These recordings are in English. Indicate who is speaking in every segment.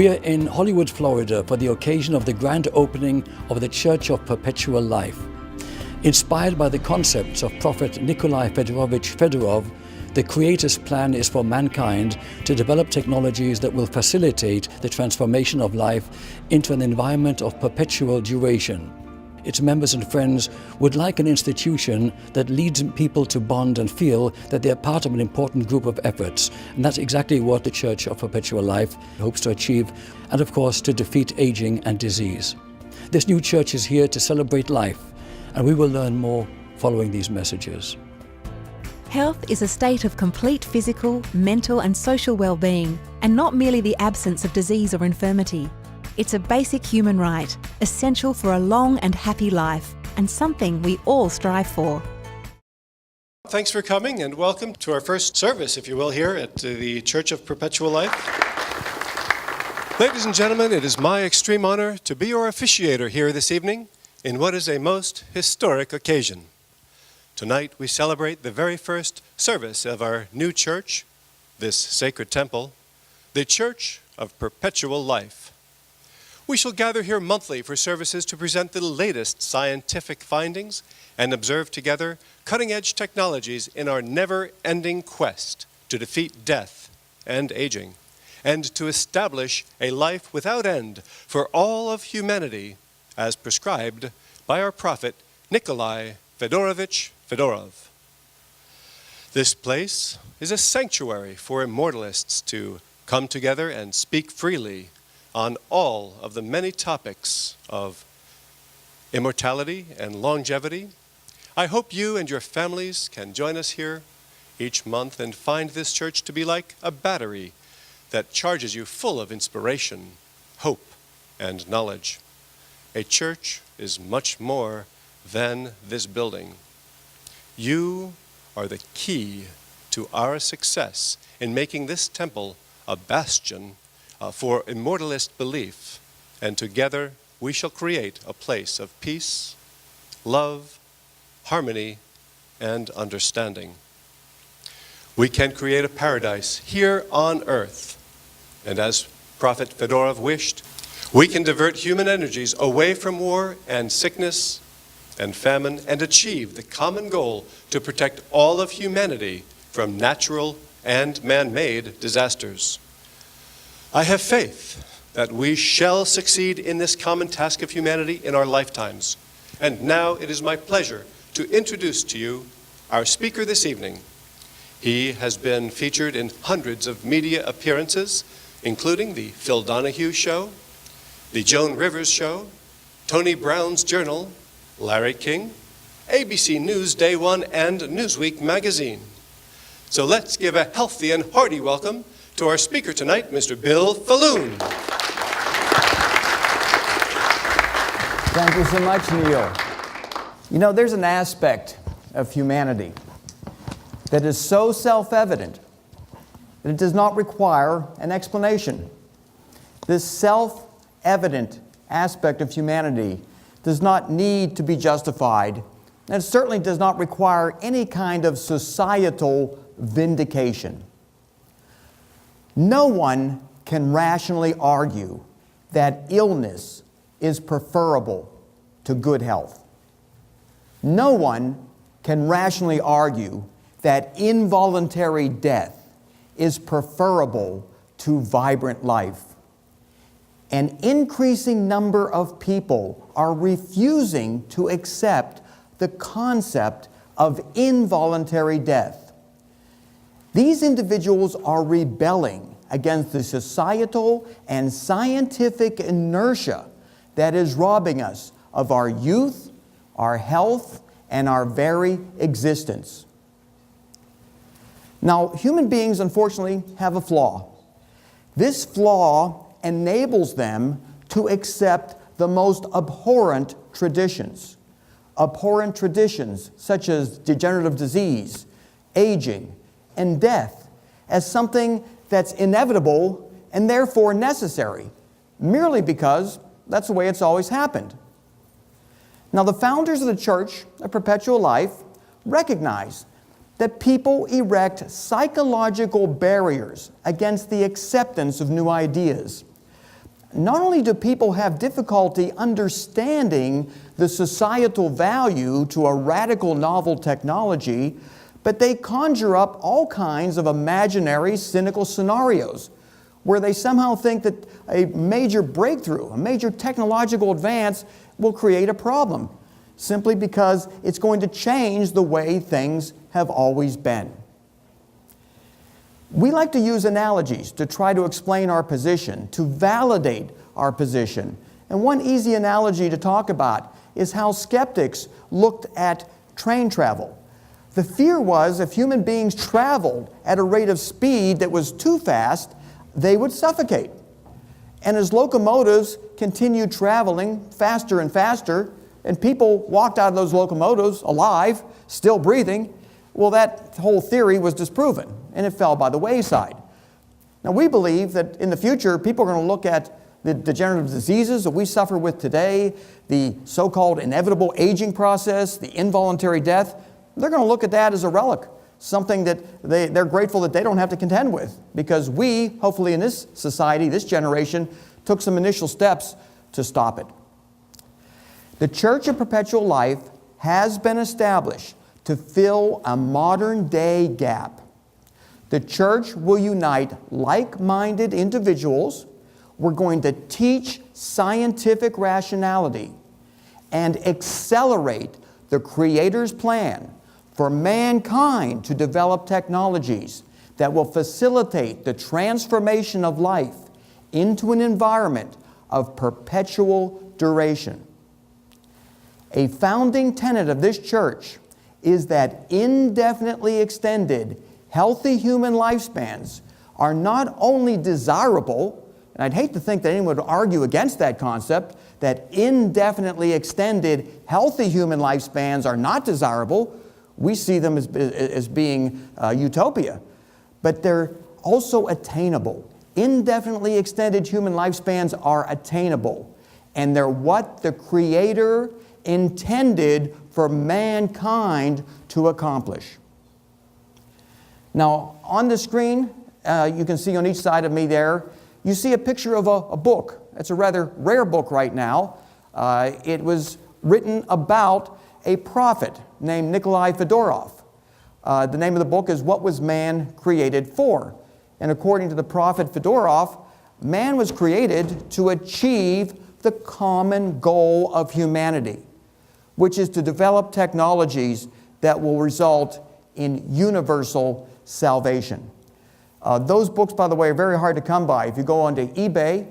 Speaker 1: We are in Hollywood, Florida for the occasion of the grand opening of the Church of Perpetual Life. Inspired by the concepts of Prophet Nikolai Fedorovich Fedorov, the Creator's plan is for mankind to develop technologies that will facilitate the transformation of life into an environment of perpetual duration. Its members and friends would like an institution that leads people to bond and feel that they are part of an important group of efforts. And that's exactly what the Church of Perpetual Life hopes to achieve, and of course to defeat aging and disease. This new church is here to celebrate life, and we will learn more following these messages.
Speaker 2: Health is a state of complete physical, mental and social well-being, and not merely the absence of disease or infirmity. It's a basic human right, essential for a long and happy life, and something we all strive for.
Speaker 3: Thanks for coming and welcome to our first service, if you will, here at the Church of Perpetual Life. Ladies and gentlemen, it is my extreme honor to be your officiator here this evening in what is a most historic occasion. Tonight we celebrate the very first service of our new church, this sacred temple, the Church of Perpetual Life. We shall gather here monthly for services to present the latest scientific findings and observe together cutting-edge technologies in our never-ending quest to defeat death and aging, and to establish a life without end for all of humanity as prescribed by our prophet Nikolai Fedorovich Fedorov. This place is a sanctuary for immortalists to come together and speak freely on all of the many topics of immortality and longevity. I hope you and your families can join us here each month and find this church to be like a battery that charges you full of inspiration, hope, and knowledge. A church is much more than this building. You are the key to our success in making this temple a bastion for immortalist belief, and together we shall create a place of peace, love, harmony, and understanding. We can create a paradise here on earth, and as Prophet Fedorov wished, we can divert human energies away from war and sickness and famine and achieve the common goal to protect all of humanity from natural and man-made disasters. I have faith that we shall succeed in this common task of humanity in our lifetimes. And now it is my pleasure to introduce to you our speaker this evening. He has been featured in hundreds of media appearances, including the Phil Donahue Show, the Joan Rivers Show, Tony Brown's Journal, Larry King, ABC News Day One, and Newsweek magazine. So let's give a healthy and hearty welcome to our speaker tonight, Mr. Bill Falloon.
Speaker 4: Thank you so much, Neil. You know, there's an aspect of humanity that is so self-evident that it does not require an explanation. This self-evident aspect of humanity does not need to be justified, and it certainly does not require any kind of societal vindication. No one can rationally argue that illness is preferable to good health. No one can rationally argue that involuntary death is preferable to vibrant life. An increasing number of people are refusing to accept the concept of involuntary death. These individuals are rebelling against the societal and scientific inertia that is robbing us of our youth, our health, and our very existence. Now, human beings, unfortunately, have a flaw. This flaw enables them to accept the most abhorrent traditions. Abhorrent traditions such as degenerative disease, aging, and death as something that's inevitable and therefore necessary, merely because that's the way it's always happened. Now, the founders of the Church of Perpetual Life recognize that people erect psychological barriers against the acceptance of new ideas. not only do people have difficulty understanding the societal value to a radical novel technology, but they conjure up all kinds of imaginary, cynical scenarios where they somehow think that a major breakthrough, a major technological advance will create a problem, simply because it's going to change the way things have always been. We like to use analogies to try to explain our position, to validate our position. And one easy analogy to talk about is how skeptics looked at train travel. The fear was if human beings traveled at a rate of speed that was too fast, they would suffocate. And as locomotives continued traveling faster and faster, and people walked out of those locomotives alive, still breathing, well, that whole theory was disproven, and it fell by the wayside. Now, we believe that in the future, people are going to look at the degenerative diseases that we suffer with today, the so-called inevitable aging process, the involuntary death. They're going to look at that as a relic, something that they're grateful that they don't have to contend with, because we, hopefully in this society, this generation, took some initial steps to stop it. The Church of Perpetual Life has been established to fill a modern-day gap. The church will unite like-minded individuals. We're going to teach scientific rationality and accelerate the Creator's plan for mankind to develop technologies that will facilitate the transformation of life into an environment of perpetual duration. A founding tenet of this church is that indefinitely extended, healthy human lifespans are not only desirable, and I'd hate to think that anyone would argue against that concept, that indefinitely extended, healthy human lifespans are not desirable. We see them as being utopia. But they're also attainable. Indefinitely extended human lifespans are attainable. And they're what the Creator intended for mankind to accomplish. Now, on the screen, you can see on each side of me there, you see a picture of a book. It's a rather rare book right now. It was written about a prophet named Nikolai Fedorov. The name of the book is What Was Man Created For? And according to the prophet Fedorov, man was created to achieve the common goal of humanity, which is to develop technologies that will result in universal salvation. Those books, by the way, are very hard to come by. If you go onto eBay,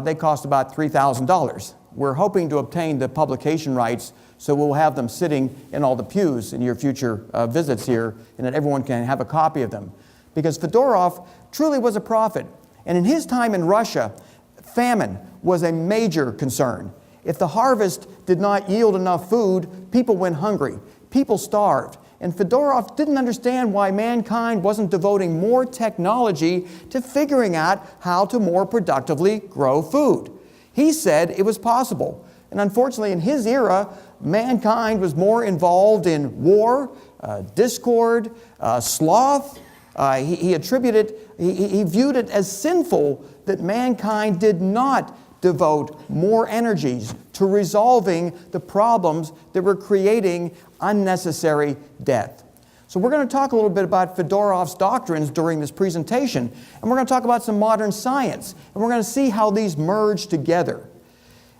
Speaker 4: they cost about $3,000. We're hoping to obtain the publication rights, so we'll have them sitting in all the pews in your future visits here, and that everyone can have a copy of them. Because Fedorov truly was a prophet. And in his time in Russia, famine was a major concern. If the harvest did not yield enough food, people went hungry. People starved. And Fedorov didn't understand why mankind wasn't devoting more technology to figuring out how to more productively grow food. He said it was possible. And unfortunately, in his era, mankind was more involved in war, discord, sloth. He viewed it as sinful that mankind did not devote more energies to resolving the problems that were creating unnecessary death. So we're going to talk a little bit about Fedorov's doctrines during this presentation, and we're going to talk about some modern science, and we're going to see how these merge together.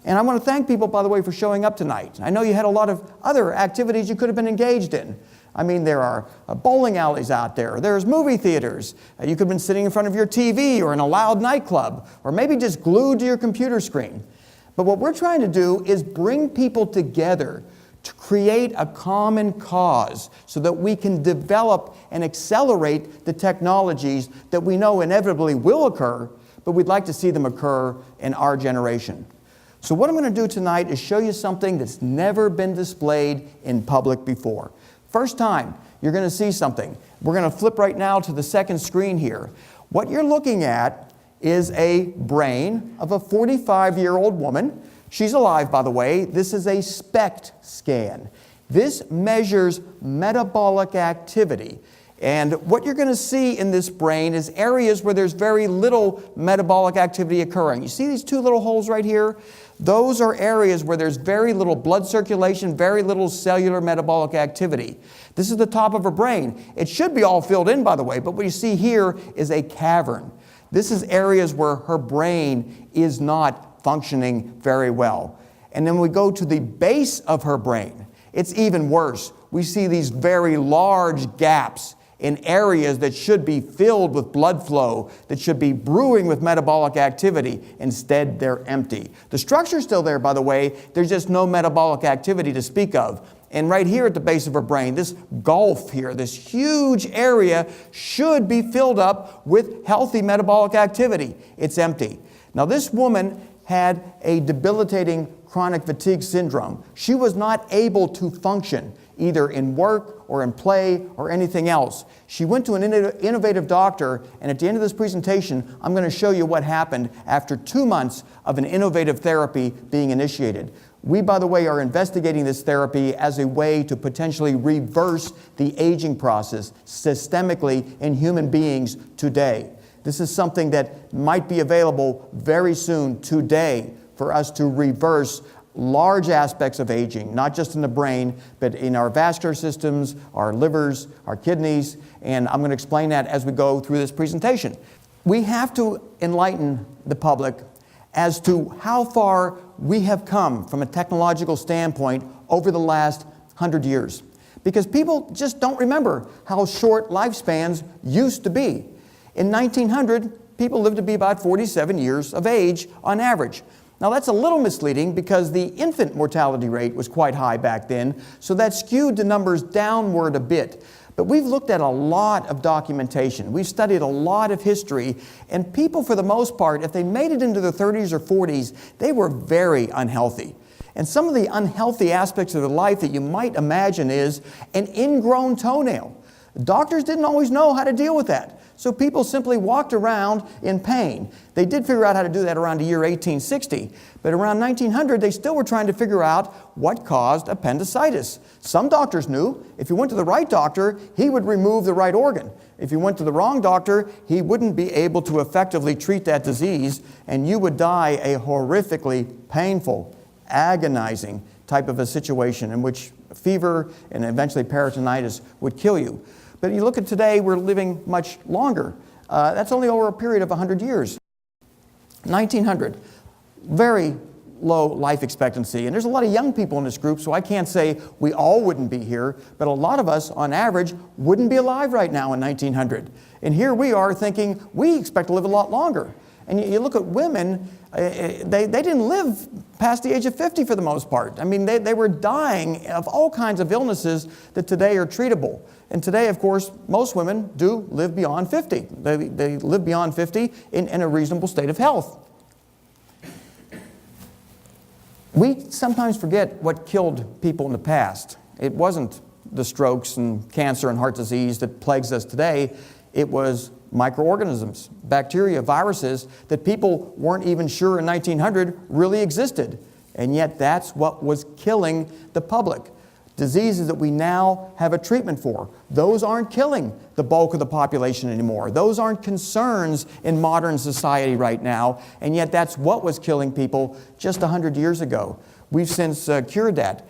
Speaker 4: And I want to thank people, by the way, for showing up tonight. I know you had a lot of other activities you could have been engaged in. I mean, there are bowling alleys out there. There's movie theaters. You could have been sitting in front of your TV or in a loud nightclub, or maybe just glued to your computer screen. But what we're trying to do is bring people together to create a common cause so that we can develop and accelerate the technologies that we know inevitably will occur, but we'd like to see them occur in our generation. So what I'm going to do tonight is show you something that's never been displayed in public before. First time you're going to see something. We're going to flip right now to the second screen here. What you're looking at is a brain of a 45-year-old woman. She's alive, by the way. This is a SPECT scan. This measures metabolic activity. And what you're going to see in this brain is areas where there's very little metabolic activity occurring. You see these two little holes right here? Those are areas where there's very little blood circulation, very little cellular metabolic activity. This is the top of her brain. It should be all filled in, by the way, but what you see here is a cavern. This is areas where her brain is not functioning very well. And then we go to the base of her brain. It's even worse. We see these very large gaps in areas that should be filled with blood flow, that should be brewing with metabolic activity. Instead, they're empty. The structure's still there, by the way. There's just no metabolic activity to speak of. And right here at the base of her brain, this gulf here, this huge area should be filled up with healthy metabolic activity. It's empty. Now, this woman had a debilitating chronic fatigue syndrome. She was not able to function either in work or in play or anything else. She went to an innovative doctor, and at the end of this presentation, I'm going to show you what happened after 2 months of an innovative therapy being initiated. We, by the way, are investigating this therapy as a way to potentially reverse the aging process systemically in human beings today. This is something that might be available very soon today for us to reverse large aspects of aging, not just in the brain, but in our vascular systems, our livers, our kidneys, and I'm going to explain that as we go through this presentation. We have to enlighten the public as to how far we have come from a technological standpoint over the last 100 years. Because people just don't remember how short lifespans used to be. In 1900, people lived to be about 47 years of age on average. Now that's a little misleading because the infant mortality rate was quite high back then, so that skewed the numbers downward a bit. But we've looked at a lot of documentation. We've studied a lot of history, and people, for the most part, if they made it into their 30s or 40s, they were very unhealthy. And some of the unhealthy aspects of their life that you might imagine is an ingrown toenail. Doctors didn't always know how to deal with that. So people simply walked around in pain. They did figure out how to do that around the year 1860. But around 1900, they still were trying to figure out what caused appendicitis. Some doctors knew. If you went to the right doctor, he would remove the right organ. If you went to the wrong doctor, he wouldn't be able to effectively treat that disease, and you would die a horrifically painful, agonizing type of a situation in which fever and eventually peritonitis would kill you. But you look at today, we're living much longer. That's only over a period of 100 years. 1900, very low life expectancy. And there's a lot of young people in this group, so I can't say we all wouldn't be here, but a lot of us, on average, wouldn't be alive right now in 1900. And here we are thinking we expect to live a lot longer. And you look at women, they didn't live past the age of 50 for the most part. I mean, they were dying of all kinds of illnesses that today are treatable. And today, of course, most women do live beyond 50. They live beyond 50 in a reasonable state of health. We sometimes forget what killed people in the past. It wasn't the strokes and cancer and heart disease that plagues us today. It was microorganisms, bacteria, viruses that people weren't even sure in 1900 really existed. And yet that's what was killing the public. Diseases that we now have a treatment for. Those aren't killing the bulk of the population anymore. Those aren't concerns in modern society right now, and yet that's what was killing people just 100 years ago. We've since cured that.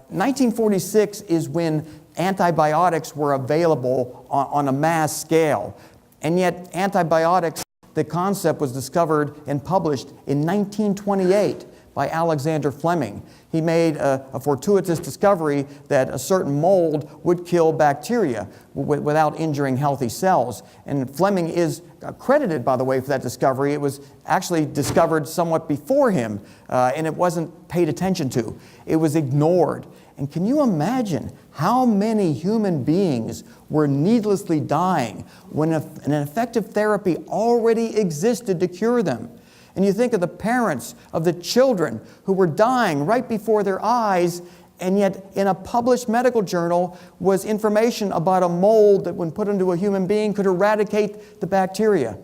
Speaker 4: 1946 is when antibiotics were available on a mass scale, and yet antibiotics, the concept was discovered and published in 1928 by Alexander Fleming. He made a fortuitous discovery that a certain mold would kill bacteria without injuring healthy cells. And Fleming is credited, by the way, for that discovery. It was actually discovered somewhat before him, and it wasn't paid attention to. It was ignored. And can you imagine how many human beings were needlessly dying when an effective therapy already existed to cure them? And you think of the parents of the children who were dying right before their eyes, and yet in a published medical journal was information about a mold that when put into a human being could eradicate the bacteria.